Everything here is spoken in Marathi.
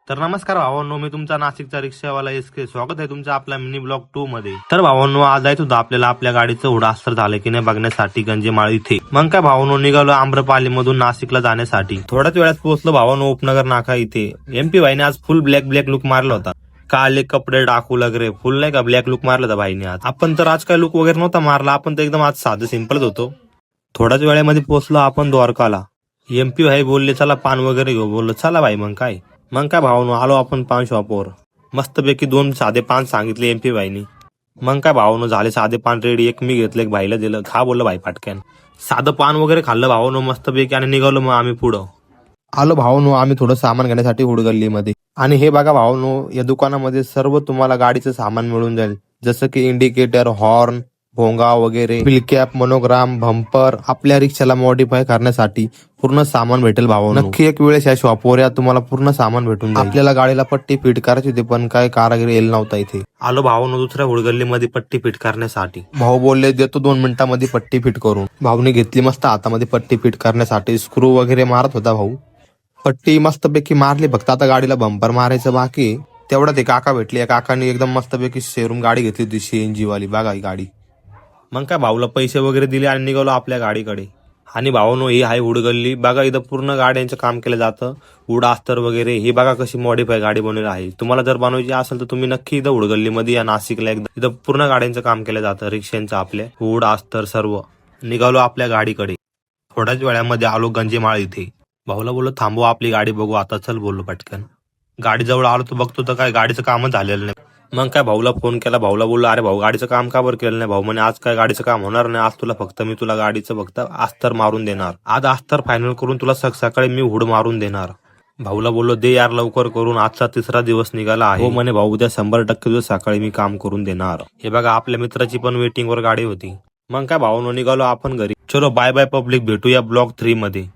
तर नमस्कार भावांनो, मी तुमचा नाशिकचा रिक्षावाला एसके. स्वागत आहे तुमचं आपल्या मिनी ब्लॉग 2 मध्ये. तर भावांनो, आज जायचं होतं आपल्याला आपल्या गाडीचं उडास्तर झालं की नाही बघण्यासाठी गंजेमाळ इथे. मग काय भावांनो, निघालो आम्रपाली मधून नाशिकला जाण्यासाठी. थोड्याच वेळात पोहोचलो भावांनो उपनगर नाका इथे. एमपी भाईने आज फुल ब्लॅक लुक मारला होता. काले कपडे डाकू लगरे फुल नाही का ब्लॅक लुक मारला होता भाईने आज. आपण तर आज काय लुक वगैरे नव्हता मारला, आपण तर एकदम आज साधं सिंपलच होतो. थोड्याच वेळेमध्ये पोहोचलो आपण द्वारकाला. एमपी भाई बोलले चला पान वगैरे घेऊ. बोललो चला भाई. मग काय भावानो, आलो आपण पान शॉपवर. मस्तपैकी 2 साधे पान सांगितले एमपी भाईनी. मग काय भावानो, झाले साधे पान रेडी. एक मी घेतलं, एक भाईला दिलं. खा बोललं भाई पाटक्यान. साधं पान वगैरे खाल्लं भावानो मस्तपैकी आणि निघालो मग आम्ही पुढं. आलो भावानो आम्ही थोडं सामान घेण्यासाठी हुडगल्लीमध्ये. आणि हे बघा भावानो, या दुकानामध्ये सर्व तुम्हाला गाडीचं सामान मिळून जाईल. जसं की इंडिकेटर, हॉर्न, भोंगा वगैरे, व्हील कॅप, मोनोग्राम, बंपर, आपल्या रिक्षाला मॉडिफाय करण्यासाठी पूर्ण सामान भेटेल भावानो. नक्की एक वेळेस या शॉपवर या, तुम्हाला पूर्ण सामान भेटून जाईल. आपल्याला गाडीला पट्टी फिट करायची होती पण काय कारागिरी येईल नव्हता इथे. आलो भावानो दुसऱ्या हुडगल्लीमध्ये पट्टी फिट करण्यासाठी. भाऊ बोलले देतो 2 मिनिटांमध्ये पट्टी फिट करून. भाऊने घेतली मस्त हातामध्ये पट्टी फिट करण्यासाठी. स्क्रू वगैरे मारत होता भाऊ. पट्टी मस्तपैकी मारली, फक्त आता गाडीला बंपर मारायचं बाकी. तेवढं ते काका भेटले. काकांनी एकदम मस्तपैकी शोरूम गाडी घेतली होती सीएनजी वाली. बघा ही गाडी. मग काय भाऊला पैसे वगैरे दिले आणि निघालो आपल्या गाडीकडे. आणि भावानो, ही आहे हुडगल्ली. बघा इथं पूर्ण गाड्यांचं काम केलं जातं. उडास्तर वगैरे हे बघा कशी मॉडिफाय गाडी बनवली आहे. तुम्हाला जर बनवायची असेल तर तुम्ही नक्की इथं हुडगल्लीमध्ये या नाशिकला. एकदा इथं पूर्ण गाड्यांचं काम केलं जातं, रिक्षांचं आपल्या उडास्तर सर्व. निघालो आपल्या गाडीकडे. थोड्याच वेळामध्ये आलो गंजेमाळ इथे. भाऊला बोललो थांबव आपली गाडी बघू आता. चल बोललो पटकन. गाडी जवळ आलो तर बघतो तर काय गाडीचं कामच झालेलं नाही. मग काय भाऊला फोन केला. भाऊला बोललो अरे भाऊ गाडीचं काम का बरं केलं नाही. भाऊ म्हणे आज काय गाडीचं काम होणार नाही. आज मी तुला गाडीचं फक्त अस्तर मारून देणार. आज अस्तर फायनल करून तुला सकाळी मी हुड मारून देणार. भाऊला बोललो दे यार लवकर करून, आजचा 3रा दिवस निघाला आहे. हो म्हणे भाऊ उद्या 100% तुझं सकाळी मी काम करून देणार. हे बघा आपल्या मित्राची पण वेटिंग वर गाडी होती. मग काय भाऊनो निघालो आपण घरी. चलो बाय बाय पब्लिक, भेटूया ब्लॉग 3 मध्ये.